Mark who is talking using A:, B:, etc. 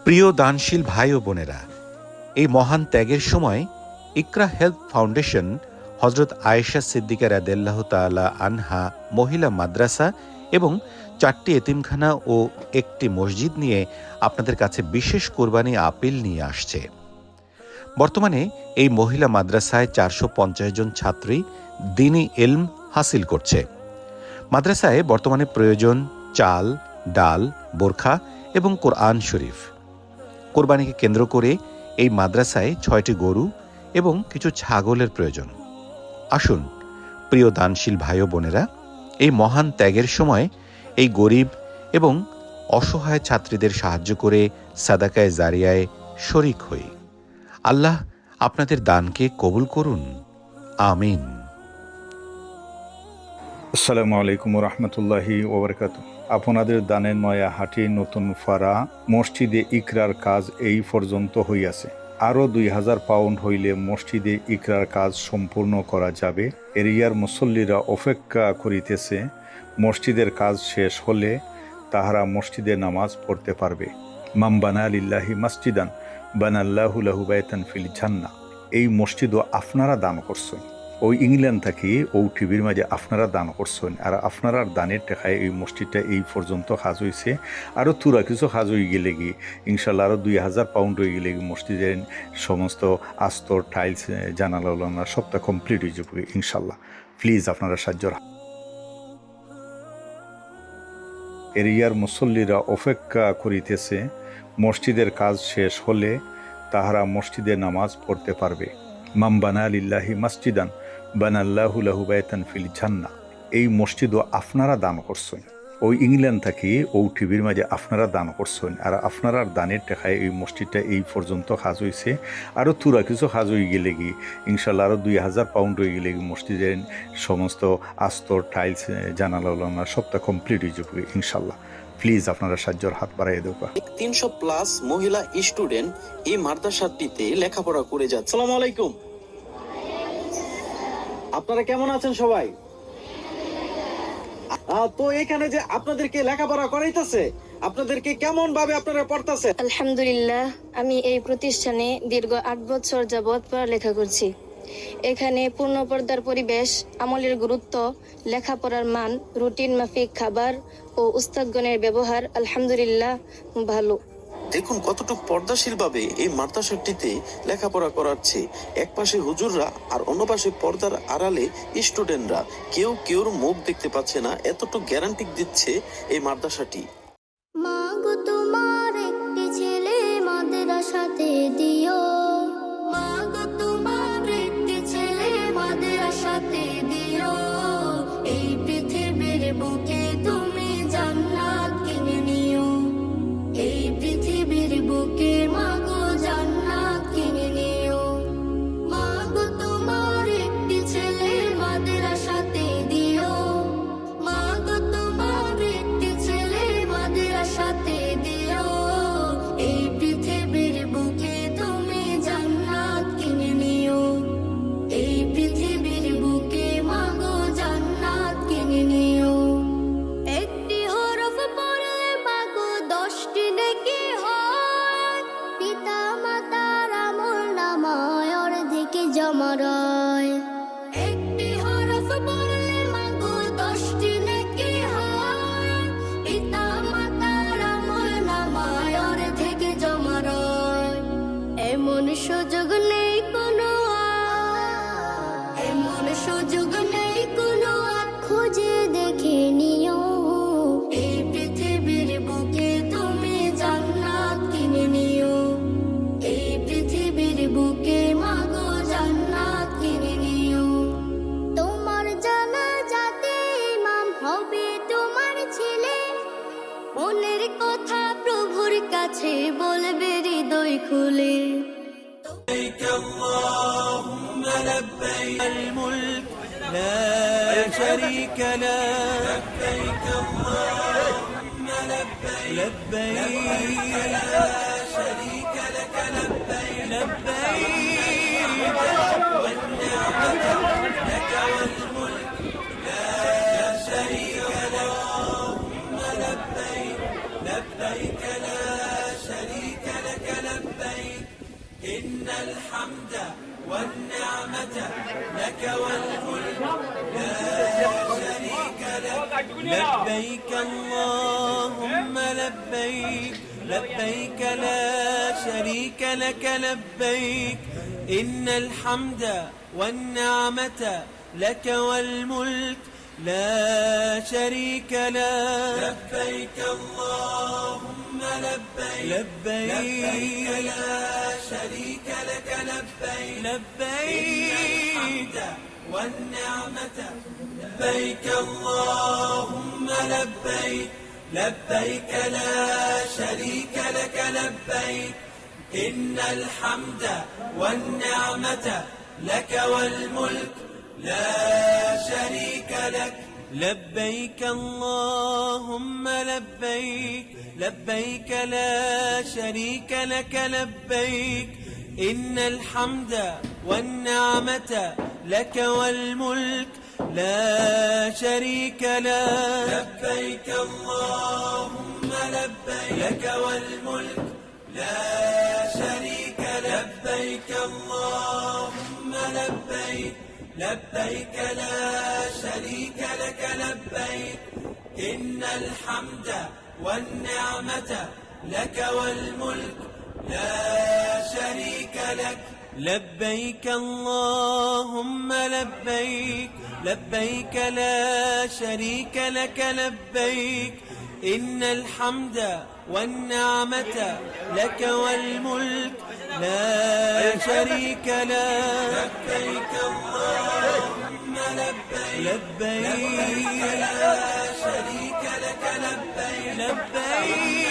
A: প্রিয় দানশীল ভাই ও বোনেরা, এই মহান ত্যাগের সময় ইকরা হেলথ ফাউন্ডেশন হজরত আয়েশা সিদ্দিকা রাদিয়াল্লাহু তাআলা আনহা মহিলা মাদ্রাসা এবং 4টি এতিমখানা ও একটি মসজিদ নিয়ে আপনাদের কাছে বিশেষ কোরবানি আপিল নিয়ে আসছে। বর্তমানে এই মহিলা মাদ্রাসায় 450 জন ছাত্রী দ্বীনি ইলম হাসিল করছে। মাদ্রাসায় বর্তমানে প্রয়োজন চাল, ডাল, বোরখা এবং কোরআন শরীফ। কোরবানিকে কেন্দ্র করে এই মাদ্রাসায় 6টি গরু এবং কিছু ছাগলের প্রয়োজন। আসুন প্রিয় দানশীল ভাই ও বোনেরা, এই মহান ত্যাগের সময় এই গরিব এবং অসহায় ছাত্রীদের সাহায্য করে সাদাকায়ে জারিয়ায় শরিক হই। আল্লাহ আপনাদের দানকে কবুল করুন, আমিন।
B: আসসালামু আলাইকুম রহমতুল্লাহি ওবরকাতু। আপনাদের দানের নয়াহাটি নতুন ফাড়া মসজিদে ইকরার কাজ এই পর্যন্ত হইয়াছে। আরও 2000 পাউন্ড হইলে মসজিদে ইকরার কাজ সম্পূর্ণ করা যাবে। এরিয়ার মুসল্লিরা অপেক্ষা করিতেছে। মসজিদের কাজ শেষ হলে তাহারা মসজিদে নামাজ পড়তে পারবে। মাম বানা লিল্লাহি মসজিদান বানাল্লাহু লাহু বাইতান ফিল জান্নাহ। এই মসজিদও আপনারা দান করছেন। ওই ইংল্যান্ড থাকি ও টিভির মাঝে আপনারা দান করছেন, আর আপনারা দানের টেকায় এই মসজিদটা এই পর্যন্ত কাজ হয়েছে। আরও তুরা কিছু কাজ হয়ে গেলে কি ইনশাল্লাহ আরও 2000 পাউন্ড হয়ে গেলে মসজিদের সমস্ত আস্তর, টাইলস, জানালা সবটা কমপ্লিট হয়ে যাবে ইনশাল্লাহ। প্লিজ আপনারা সাহায্য। এরিয়ার মুসল্লিরা অপেক্ষা করিতেছে। মসজিদের কাজ শেষ হলে তাহারা মসজিদে নামাজ পড়তে পারবে। মাম বানা লিল্লাহি মসজিদান বানাল্লাহু লাহু বাইতান ফিল জান্নাহ। এই মসজিদও আপনারা দান করছেন। ওই ইংল্যান্ড থাকি ও টিভির মাঝে আপনারা দান করছেন, আর আপনারা দানের টেকায় এই মসজিদটা এই পর্যন্ত কাজ হয়েছে। আরও তুরা কিছু কাজ হয়ে গেলে কি ইনশাল্লাহ আরও 2000 পাউন্ড হয়ে গেলে মসজিদের সমস্ত আস্তর, টাইলস, জানালা সবটা কমপ্লিট হয়ে যাবে ইনশাল্লাহ। প্লিজ আপনারা সাহায্যের হাত বাড়াই দেবা।
C: 300+ মহিলা স্টুডেন্ট এই মাদ্রাসাটিতে লেখাপড়া করে যাচ্ছে। আসসালামু আলাইকুম, আপনারা কেমন আছেন সবাই? তো এখানে যে আপনাদেরকে লেখাপড়া করাইতেছে, আপনাদেরকে কেমন ভাবে আপনারা পড়তেছে?
D: আলহামদুলিল্লাহ, আমি এই প্রতিষ্ঠানে দীর্ঘ 8 বছর যাবৎ পড়ালেখা করছি। এখানে পূর্ণ পর্দার পরিবেশ, আমলের গুরুত্ব, লেখাপড়ার মান, রুটিন মাফিক খাবার ও উস্তাদগণের ব্যবহার আলহামদুলিল্লাহ ভালো।
C: দেখুন কতটুকু পর্দাশীল ভাবে এই মাদ্রাসাটিতে লেখাপড়া করাচ্ছে। এক পাশে হুজুররা আর অন্য পাশে পর্দার আড়ালে স্টুডেন্টরা, কেউ কেউর মুখ দেখতে পাচ্ছে না, এতটুকু গ্যারান্টি দিচ্ছে এই মাদ্রাসাটি।
E: মা গো তোমার একটি ছেলে মাদ্রাসাতে দিও, মা গো তোমার একটি ছেলে মাদ্রাসাতে দিও। এই পৃথিবীর বুকে তুমি জান্নাত কিনে নিও, এই পৃথিবীর বুকে মা গো জান্নাত কিনে নিও। মা গো তোমার একটি ছেলে মাদ্রাসাতে দিও, মা গো তোমার একটি ছেলে মাদ্রাসাতে দিও। এই পৃথিবীর বুকে তুমি জান্নাত কিনে নিও, এই পৃথিবীর বুকে মা গো জান্নাত কিনে নিও। একটি হরফ পড়লে মা গো 10টি নেকি হয়, পিতা মাতার আমল নামায় অর্ধেকে জমা রয়। একটি হরফ পড়লে মা গো 10টি নেকি হয়, পিতা মাতার আমল নামায় অর্ধেকে জমা রয়। এমন সুযোগ নেই কোনো আর, এমন সুযোগ নেই কোনো আর, খুঁজে দেখে নিও। এই পৃথিবীর বুকে তুমি জান্নাত কিনে নিও, এই পৃথিবীর বুকে মা গো জান্নাত কিনে নিও। তোমার জানাজাতে ইমাম হবে তোমার ছেলে, মনের কথা প্রভুর কাছে বলবে হৃদয় খুলে।
F: لبيك اللهم لبيك الملك لا شريك لك لبيك اللهم لبيك لبيك لا شريك لك لبيك لبيك والنعمة لك والملك لا شريك لك اللهم لبيك لبيك لا شريك لك الحمد والنعمة لك والملك لا شريك لك لبيك اللهم لبيك لبيك لا شريك لك لبيك إن الحمد والنعمة لك والملك لا شريك لك لبيك اللهم لبيك لبيك لا شريك لك لبيك لبيك والنعمة لبيك اللهم لبيك لبيك لا شريك لك لبيك إن الحمد والنعمة لك والملك لا شريك لك لبيك اللهم لبيك لبيك لا شريك لك لبيك إن الحمد والنعمة لك والملك لا شريك لك لبيك اللهم لبيك لك والملك لا شريك لبيك اللهم لبيك لبيك لا شريك لك لبيك إن الحمد والنعمة لك والملك لا شريك لك لبيك اللهم لبيك لبيك لا شريك لك لبيك إن الحمد والنعمة لك والملك لا شريك لك لبيك اللهم لبيك لبيك لا شريك لك لبيك لبيك